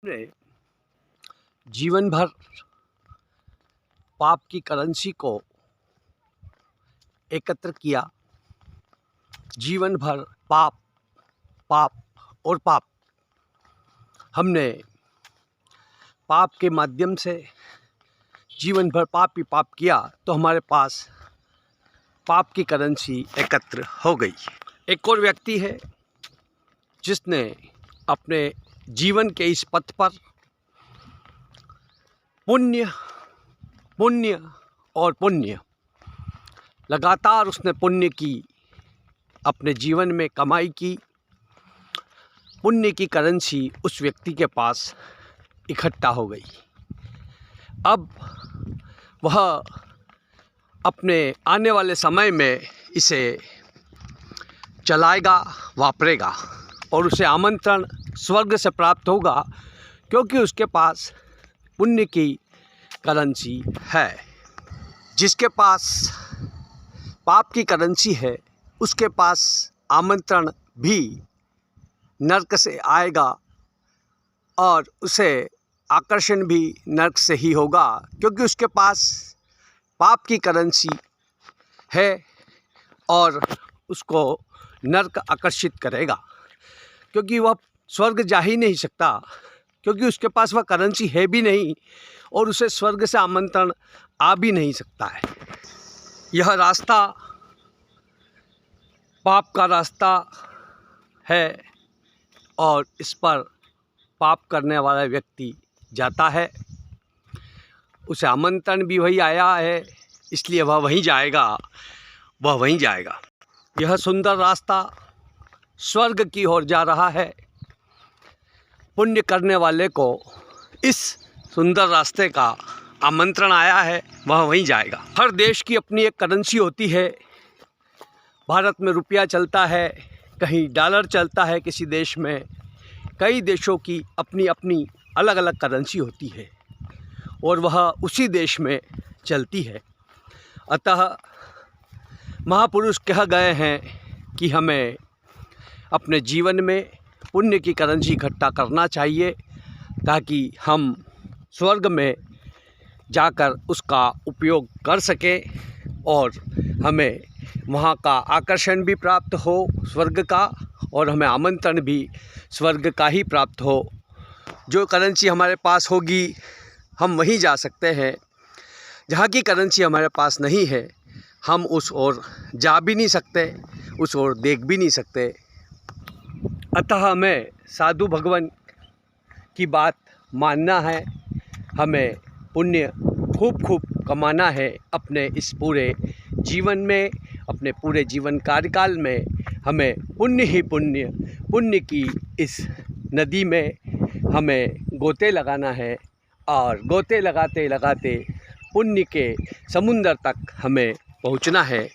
ने जीवन भर पाप की करेंसी को एकत्र किया। जीवन भर पाप पाप और पाप। हमने पाप के माध्यम से जीवन भर पाप ही पाप किया तो हमारे पास पाप की करेंसी एकत्र हो गई। एक और व्यक्ति है जिसने अपने जीवन के इस पथ पर पुण्य पुण्य और पुण्य लगातार उसने पुण्य की, अपने जीवन में कमाई की। पुण्य की करेंसी उस व्यक्ति के पास इकट्ठा हो गई। अब वह अपने आने वाले समय में इसे चलाएगा, वापरेगा और उसे आमंत्रण स्वर्ग से प्राप्त होगा, क्योंकि उसके पास पुण्य की करेंसी है। जिसके पास पाप की करेंसी है उसके पास आमंत्रण भी नरक से आएगा और उसे आकर्षण भी नरक से ही होगा, क्योंकि उसके पास पाप की करेंसी है और उसको नरक आकर्षित करेगा, क्योंकि वह स्वर्ग जा ही नहीं सकता, क्योंकि उसके पास वह करेंसी है भी नहीं और उसे स्वर्ग से आमंत्रण आ भी नहीं सकता है। यह रास्ता पाप का रास्ता है और इस पर पाप करने वाला व्यक्ति जाता है। उसे आमंत्रण भी वही आया है, इसलिए वह वहीं जाएगा। यह सुंदर रास्ता स्वर्ग की ओर जा रहा है। पुण्य करने वाले को इस सुंदर रास्ते का आमंत्रण आया है, वह वहीं जाएगा। हर देश की अपनी एक करेंसी होती है। भारत में रुपया चलता है, कहीं डॉलर चलता है, किसी देश में कई देशों की अपनी अपनी अलग अलग करेंसी होती है और वह उसी देश में चलती है। अतः महापुरुष कह गए हैं कि हमें अपने जीवन में पुण्य की करेंसी इकट्ठा करना चाहिए, ताकि हम स्वर्ग में जाकर उसका उपयोग कर सकें और हमें वहाँ का आकर्षण भी प्राप्त हो स्वर्ग का, और हमें आमंत्रण भी स्वर्ग का ही प्राप्त हो। जो करेंसी हमारे पास होगी हम वहीं जा सकते हैं। जहाँ की करेंसी हमारे पास नहीं है हम उस ओर जा भी नहीं सकते, उस ओर देख भी नहीं सकते। अतः हमें साधु भगवान की बात मानना है, हमें पुण्य खूब कमाना है। अपने इस पूरे जीवन में, अपने पूरे जीवन कार्यकाल में हमें पुण्य ही पुण्य की इस नदी में हमें गोते लगाना है और गोते लगाते लगाते पुण्य के समुंदर तक हमें पहुंचना है।